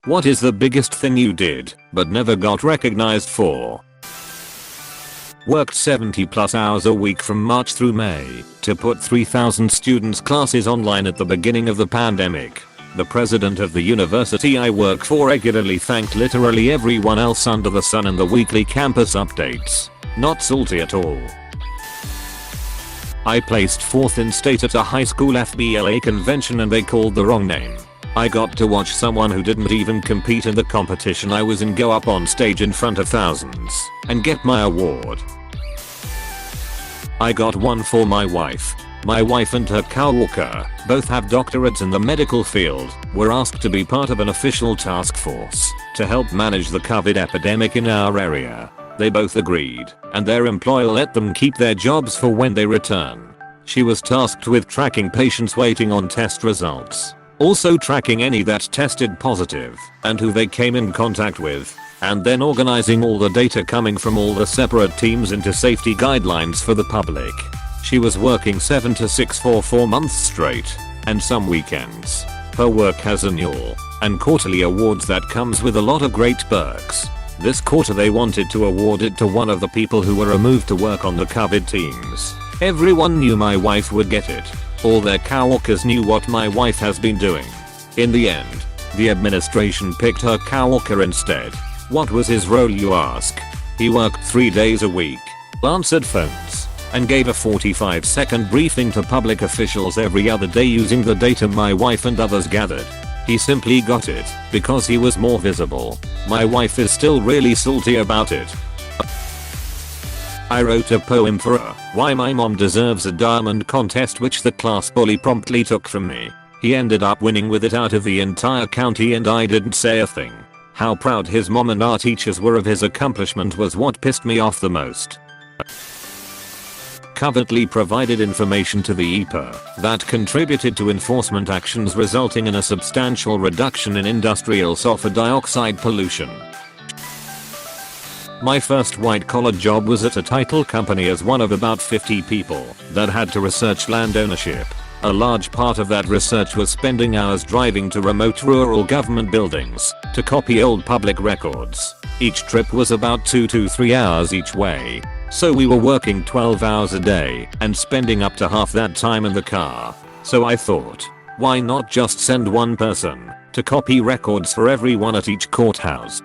What is the biggest thing you did, but never got recognized for? Worked 70 plus hours a week from March through May to put 3,000 students' classes online at the beginning of the pandemic. The president of the university I work for regularly thanked literally everyone else under the sun in the weekly campus updates. Not salty at all. I placed 4th in state at a high school FBLA convention and they called the wrong name. I got to watch someone who didn't even compete in the competition I was in go up on stage in front of thousands and get my award. I got one for my wife. My wife and her coworker, both have doctorates in the medical field, were asked to be part of an official task force to help manage the COVID epidemic in our area. They both agreed, and their employer let them keep their jobs for when they return. She was tasked with tracking patients waiting on test results, also tracking any that tested positive and who they came in contact with, and then organizing all the data coming from all the separate teams into safety guidelines for the public. She was working 7 to 6 for 4 months straight, and some weekends. Her work has annual and quarterly awards that comes with a lot of great perks. This quarter they wanted to award it to one of the people who were removed to work on the COVID teams. Everyone knew my wife would get it. All their coworkers knew what my wife has been doing. In the end, the administration picked her coworker instead. What was his role, you ask? He worked 3 days a week, answered phones, and gave a 45-second briefing to public officials every other day using the data my wife and others gathered. He simply got it because he was more visible. My wife is still really salty about it. I wrote a poem for a Why My Mom Deserves a Diamond contest which the class bully promptly took from me. He ended up winning with it out of the entire county and I didn't say a thing. How proud his mom and our teachers were of his accomplishment was what pissed me off the most. Covertly provided information to the EPA that contributed to enforcement actions resulting in a substantial reduction in industrial sulfur dioxide pollution. My first white-collar job was at a title company as one of about 50 people that had to research land ownership. A large part of that research was spending hours driving to remote rural government buildings to copy old public records. Each trip was about 2 to 3 hours each way. So we were working 12 hours a day and spending up to half that time in the car. So I thought, why not just send one person to copy records for everyone at each courthouse?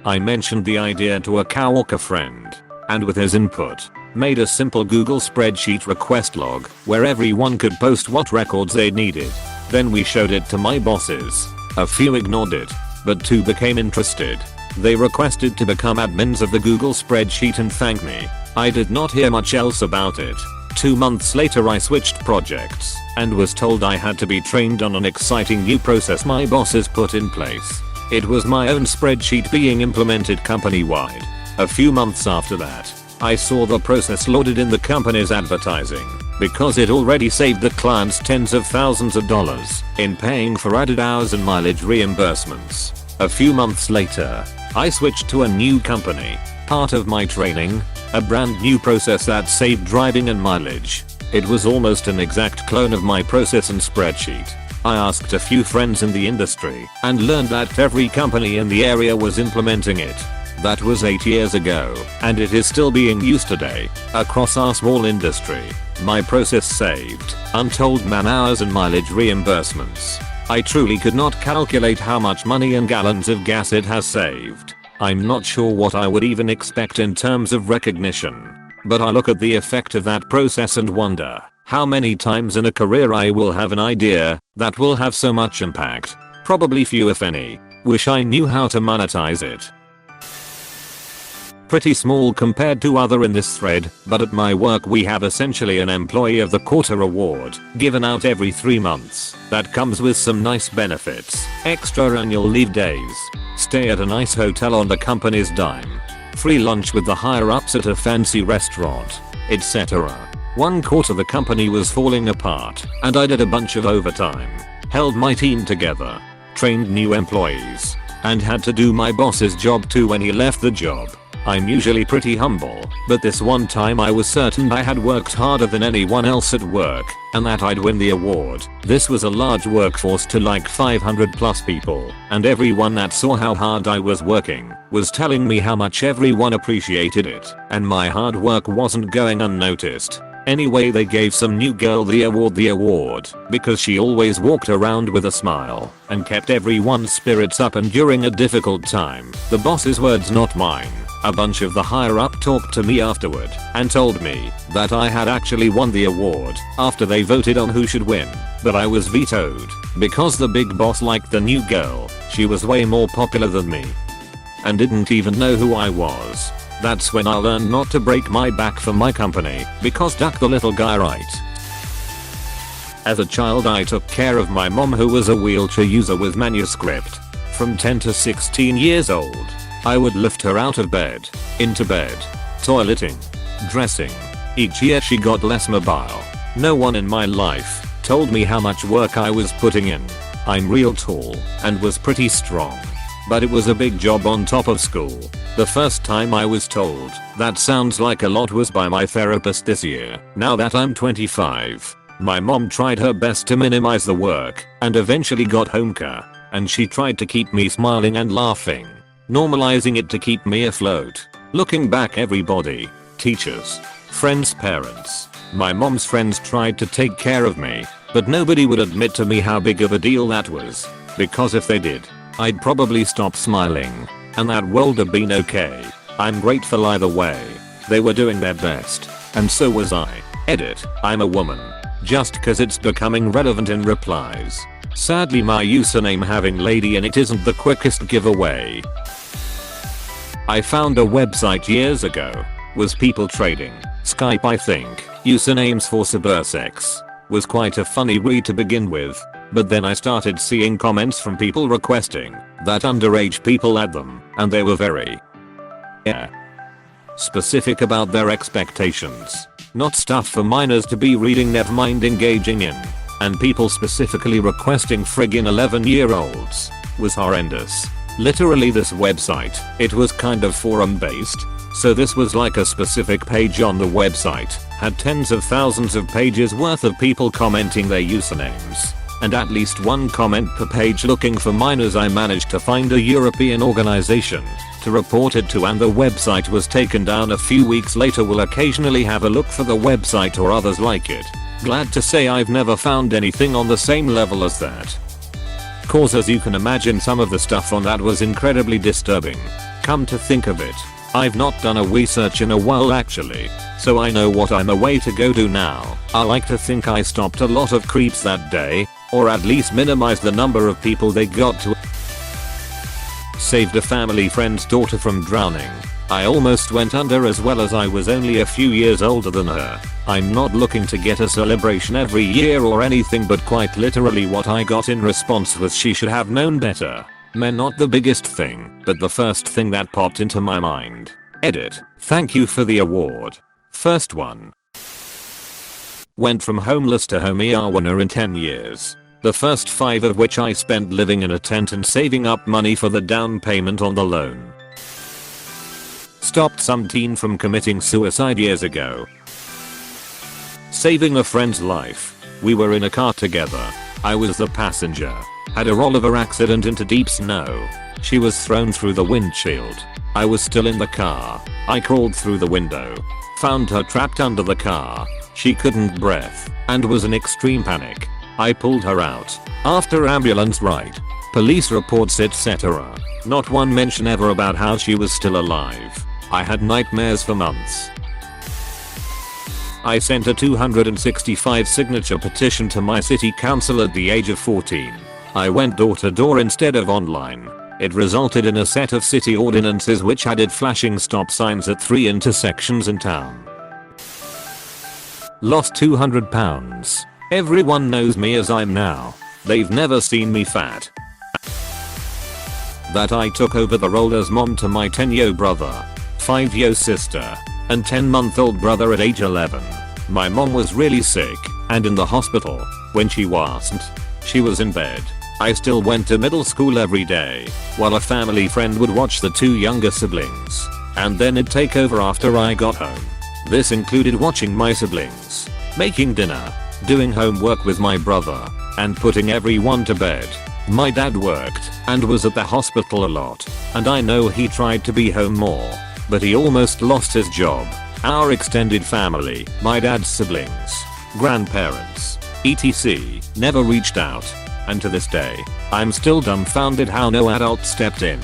I mentioned the idea to a coworker friend, and with his input, made a simple Google spreadsheet request log where everyone could post what records they needed. Then we showed it to my bosses. A few ignored it, but 2 became interested. They requested to become admins of the Google spreadsheet and thank me. I did not hear much else about it. 2 months later I switched projects and was told I had to be trained on an exciting new process my bosses put in place. It was my own spreadsheet being implemented company-wide. A few months after that, I saw the process loaded in the company's advertising because it already saved the clients tens of thousands of dollars in paying for added hours and mileage reimbursements. A few months later, I switched to a new company. Part of my training, a brand new process that saved driving and mileage. It was almost an exact clone of my process and spreadsheet. I asked a few friends in the industry and learned that every company in the area was implementing it. That was 8 years ago, and it is still being used today across our small industry. My process saved untold man hours and mileage reimbursements. I truly could not calculate how much money and gallons of gas it has saved. I'm not sure what I would even expect in terms of recognition. But I look at the effect of that process and wonder how many times in a career I will have an idea that will have so much impact. Probably few if any. Wish I knew how to monetize it. Pretty small compared to other in this thread, but at my work we have essentially an Employee of the Quarter award given out every 3 months that comes with some nice benefits, extra annual leave days, stay at a nice hotel on the company's dime, free lunch with the higher ups at a fancy restaurant, etc. One quarter the company was falling apart and I did a bunch of overtime, held my team together, trained new employees, and had to do my boss's job too when he left the job. I'm usually pretty humble, but this one time I was certain I had worked harder than anyone else at work, and that I'd win the award. This was a large workforce to like 500 plus people, and everyone that saw how hard I was working was telling me how much everyone appreciated it, and my hard work wasn't going unnoticed. Anyway, they gave some new girl the award because she always walked around with a smile and kept everyone's spirits up, and during a difficult time, the boss's words not mine, a bunch of the higher up talked to me afterward and told me that I had actually won the award after they voted on who should win, but I was vetoed because the big boss liked the new girl. She was way more popular than me and didn't even know who I was. That's when I learned not to break my back for my company, because duck the little guy, right? As a child I took care of my mom, who was a wheelchair user with manuscript. From 10 to 16 years old, I would lift her out of bed, into bed, toileting, dressing. Each year she got less mobile. No one in my life told me how much work I was putting in. I'm real tall and was pretty strong, but it was a big job on top of school. The first time I was told that sounds like a lot was by my therapist this year. Now that I'm 25, my mom tried her best to minimize the work and eventually got home care, and she tried to keep me smiling and laughing, normalizing it to keep me afloat. Looking back, everybody, teachers, friends, parents, my mom's friends tried to take care of me, but nobody would admit to me how big of a deal that was, because if they did, I'd probably stop smiling, and that world have been okay. I'm grateful either way. They were doing their best, and so was I. Edit, I'm a woman. Just cause it's becoming relevant in replies. Sadly my username having lady in it isn't the quickest giveaway. I found a website years ago. Was people trading. Skype I think. Usernames for cybersex. Was quite a funny read to begin with. But then I started seeing comments from people requesting that underage people add them, and they were very specific about their expectations. Not stuff for minors to be reading, never mind engaging in. And people specifically requesting friggin' 11-year-olds was horrendous. Literally this website, it was kind of forum based. So this was like a specific page on the website, had tens of thousands of pages worth of people commenting their usernames, and at least one comment per page looking for minors. I managed to find a European organization to report it to, and the website was taken down a few weeks later. Will occasionally have a look for the website or others like it. Glad to say I've never found anything on the same level as that. Cause as you can imagine, some of the stuff on that was incredibly disturbing. Come to think of it, I've not done a research in a while actually, so I know what I'm away to go do now. I like to think I stopped a lot of creeps that day, or at least minimized the number of people they got to. Saved a family friend's daughter from drowning. I almost went under as well as I was only a few years older than her. I'm not looking to get a celebration every year or anything, but quite literally what I got in response was she should have known better. Men, not the biggest thing, but the first thing that popped into my mind. Edit, thank you for the award. First one. Went from homeless to home winner in 10 years. The first 5 of which I spent living in a tent and saving up money for the down payment on the loan. Stopped some teen from committing suicide years ago. Saving a friend's life. We were in a car together. I was the passenger. Had a rollover accident into deep snow. She was thrown through the windshield. I was still in the car. I crawled through the window. Found her trapped under the car. She couldn't breathe and was in extreme panic. I pulled her out. After ambulance ride, police reports, etc. Not one mention ever about how she was still alive. I had nightmares for months. I sent a 265 signature petition to my city council at the age of 14. I went door to door instead of online. It resulted in a set of city ordinances which added flashing stop signs at 3 intersections in town. Lost 200 pounds. Everyone knows me as I'm now. They've never seen me fat. That I took over the role as mom to my 10-year brother, 5-year sister, and 10-month-old brother at age 11. My mom was really sick and in the hospital. When she wasn't, she was in bed. I still went to middle school every day, while a family friend would watch the 2 younger siblings. and then it'd take over after I got home. This included watching my siblings, making dinner, doing homework with my brother, and putting everyone to bed. My dad worked and was at the hospital a lot, and I know he tried to be home more, but he almost lost his job. Our extended family, my dad's siblings, grandparents, etc. never reached out, and to this day, I'm still dumbfounded how no adult stepped in.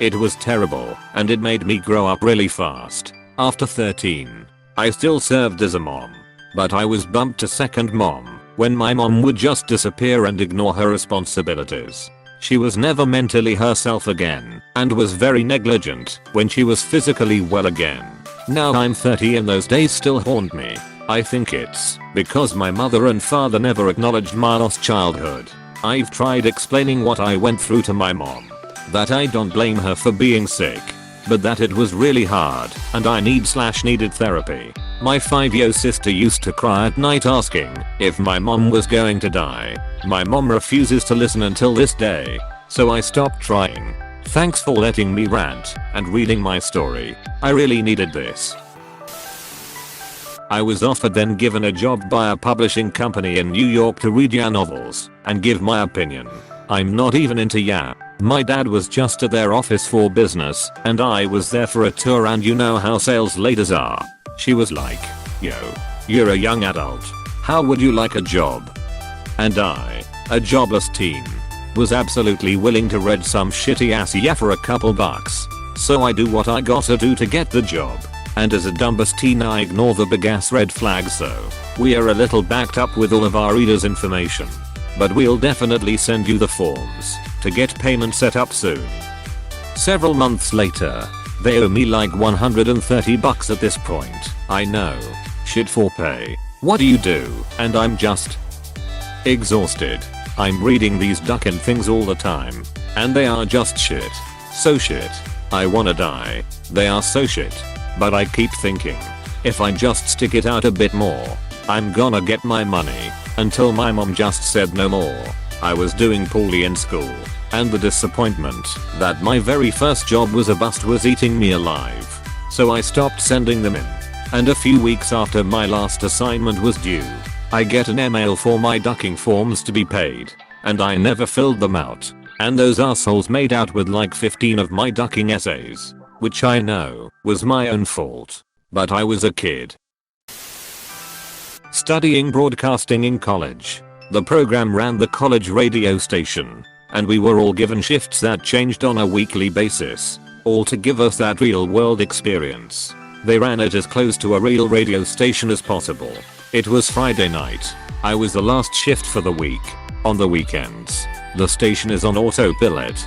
It was terrible, and it made me grow up really fast. After 13, I still served as a mom, but I was bumped to second mom when my mom would just disappear and ignore her responsibilities. She was never mentally herself again and was very negligent when she was physically well again. Now I'm 30 and those days still haunt me. I think it's because my mother and father never acknowledged my lost childhood. I've tried explaining what I went through to my mom, that I don't blame her for being sick, but that it was really hard and I needed therapy. My 5-year-old sister used to cry at night asking if my mom was going to die. My mom refuses to listen until this day, so I stopped trying. Thanks for letting me rant and reading my story. I really needed this. I was offered then given a job by a publishing company in New York to read YA novels and give my opinion. I'm not even into YA. My dad was just at their office for business and I was there for a tour, and you know how sales ladies are. She was like, "Yo, you're a young adult. How would you like a job?" And I, a jobless teen, was absolutely willing to read some shitty ass YA for a couple bucks. So I do what I gotta do to get the job. And as a dumbass teen I ignore the big ass red flags, so we are a little backed up with all of our readers' information. But we'll definitely send you the forms to get payment set up soon. Several months later, they owe me like $130 at this point. I know. Shit for pay. What do you do? And I'm just exhausted. I'm reading these duckin' things all the time, and they are just shit. So shit. I wanna die. They are so shit. But I keep thinking, if I just stick it out a bit more, I'm gonna get my money, until my mom just said no more. I was doing poorly in school, and the disappointment that my very first job was a bust was eating me alive. So I stopped sending them in. And a few weeks after my last assignment was due, I get an email for my ducking forms to be paid, and I never filled them out. And those assholes made out with like 15 of my ducking essays, which I know was my own fault, but I was a kid. Studying broadcasting in college. The program ran the college radio station, and we were all given shifts that changed on a weekly basis, all to give us that real world experience. They ran it as close to a real radio station as possible. It was Friday night. I was the last shift for the week. On the weekends, the station is on autopilot.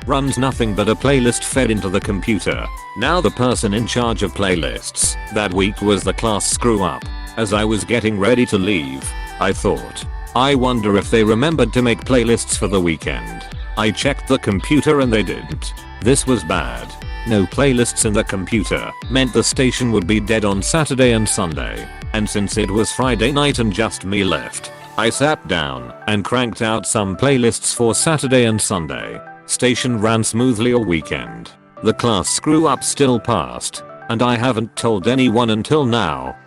Runs nothing but a playlist fed into the computer. Now the person in charge of playlists that week was the class screw up. As I was getting ready to leave, I thought, I wonder if they remembered to make playlists for the weekend. I checked the computer and they didn't. This was bad. No playlists in the computer meant the station would be dead on Saturday and Sunday. And since it was Friday night and just me left, I sat down and cranked out some playlists for Saturday and Sunday. Station ran smoothly all weekend. The class screw up still passed, and I haven't told anyone until now.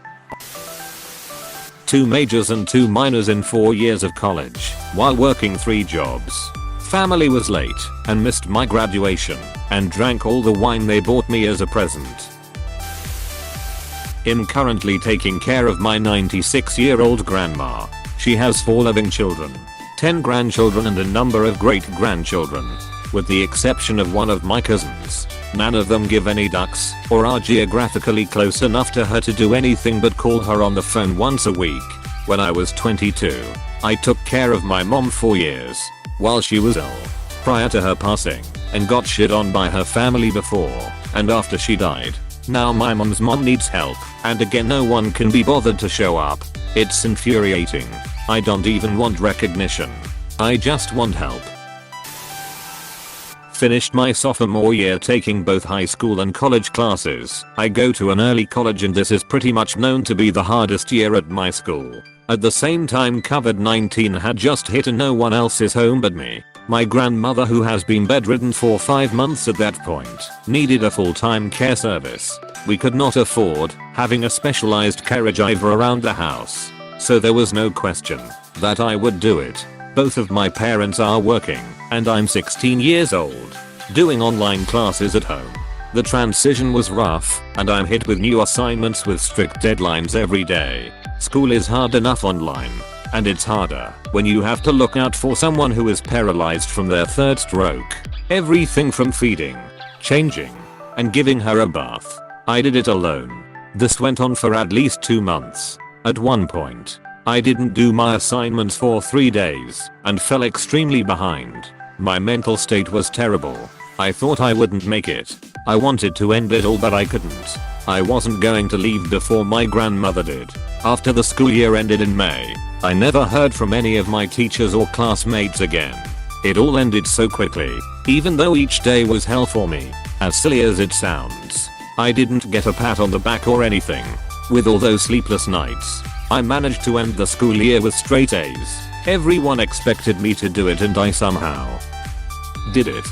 2 majors and 2 minors in 4 years of college, while working 3 jobs. Family was late and missed my graduation, and drank all the wine they bought me as a present. I'm currently taking care of my 96-year-old grandma. She has 4 living children, 10 grandchildren and a number of great-grandchildren. With the exception of one of my cousins, none of them give any ducks or are geographically close enough to her to do anything but call her on the phone once a week. When I was 22, I took care of my mom for years while she was ill, prior to her passing, and got shit on by her family before and after she died. Now my mom's mom needs help, and again no one can be bothered to show up. It's infuriating. I don't even want recognition. I just want help. Finished my sophomore year taking both high school and college classes. I go to an early college and this is pretty much known to be the hardest year at my school. At the same time COVID-19 had just hit and no one else is home but me. My grandmother, who has been bedridden for 5 months at that point, needed a full-time care service. We could not afford having a specialized caregiver around the house, so there was no question that I would do it. Both of my parents are working, and I'm 16 years old, doing online classes at home. The transition was rough, and I'm hit with new assignments with strict deadlines every day. School is hard enough online, and it's harder when you have to look out for someone who is paralyzed from their third stroke. Everything from feeding, changing, and giving her a bath. I did it alone. This went on for at least 2 months. At one point, I didn't do my assignments for 3 days and fell extremely behind. My mental state was terrible. I thought I wouldn't make it. I wanted to end it all, but I couldn't. I wasn't going to leave before my grandmother did. After the school year ended in May, I never heard from any of my teachers or classmates again. It all ended so quickly, even though each day was hell for me. As silly as it sounds, I didn't get a pat on the back or anything. With all those sleepless nights, I managed to end the school year with straight A's. Everyone expected me to do it, and I somehow did it.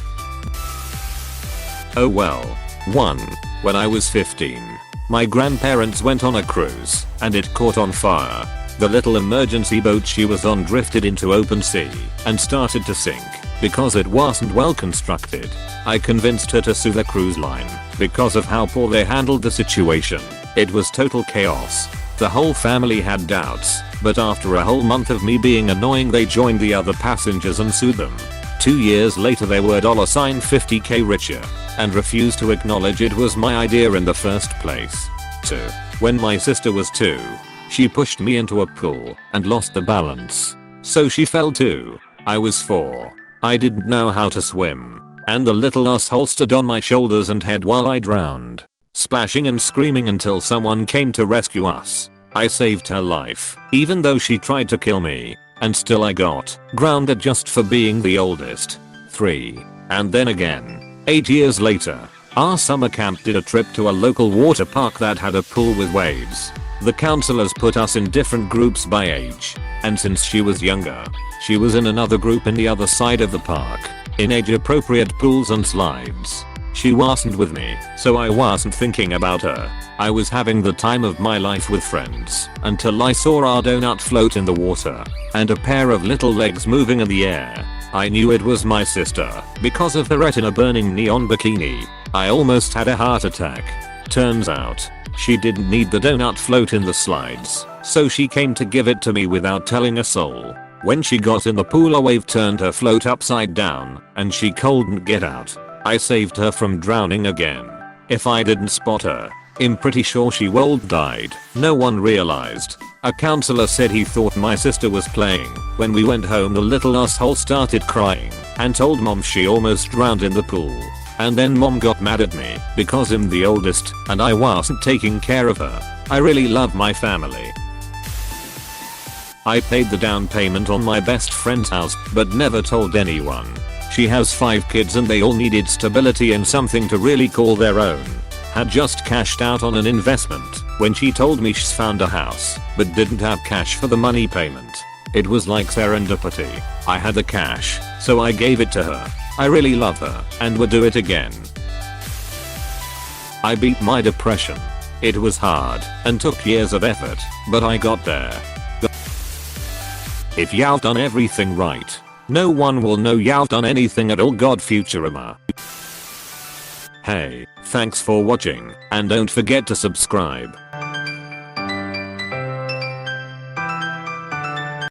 Oh well. 1. When I was 15, my grandparents went on a cruise, and it caught on fire. The little emergency boat she was on drifted into open sea and started to sink because it wasn't well constructed. I convinced her to sue the cruise line because of how poor they handled the situation. It was total chaos. The whole family had doubts, but after a whole month of me being annoying, they joined the other passengers and sued them. 2 years later they were $50k richer and refused to acknowledge it was my idea in the first place. 2. When my sister was 2, she pushed me into a pool and lost the balance, so she fell too. I was 4. I didn't know how to swim, and the little asshole stood on my shoulders and head while I drowned, splashing and screaming until someone came to rescue us. I saved her life, even though she tried to kill me, and still I got grounded just for being the oldest. 3. And then again, 8 years later, our summer camp did a trip to a local water park that had a pool with waves. The counselors put us in different groups by age, and since she was younger, she was in another group in the other side of the park, in age-appropriate pools and slides. She wasn't with me, so I wasn't thinking about her. I was having the time of my life with friends until I saw our donut float in the water and a pair of little legs moving in the air. I knew it was my sister because of her retina-burning neon bikini. I almost had a heart attack. Turns out, she didn't need the donut float in the slides, so she came to give it to me without telling a soul. When she got in the pool, a wave turned her float upside down and she couldn't get out. I saved her from drowning again. If I didn't spot her, I'm pretty sure she would died. No one realized. A counselor said he thought my sister was playing. When we went home, the little asshole started crying and told mom she almost drowned in the pool. And then mom got mad at me because I'm the oldest and I wasn't taking care of her. I really love my family. I paid the down payment on my best friend's house but never told anyone. She has 5 kids and they all needed stability and something to really call their own. Had just cashed out on an investment when she told me she's found a house but didn't have cash for the money payment. It was like serendipity. I had the cash, so I gave it to her. I really love her and would do it again. I beat my depression. It was hard and took years of effort, but I got there. If y'all done everything right, no one will know y'all done anything at all. God Futurama. Hey, thanks for watching, and don't forget to subscribe.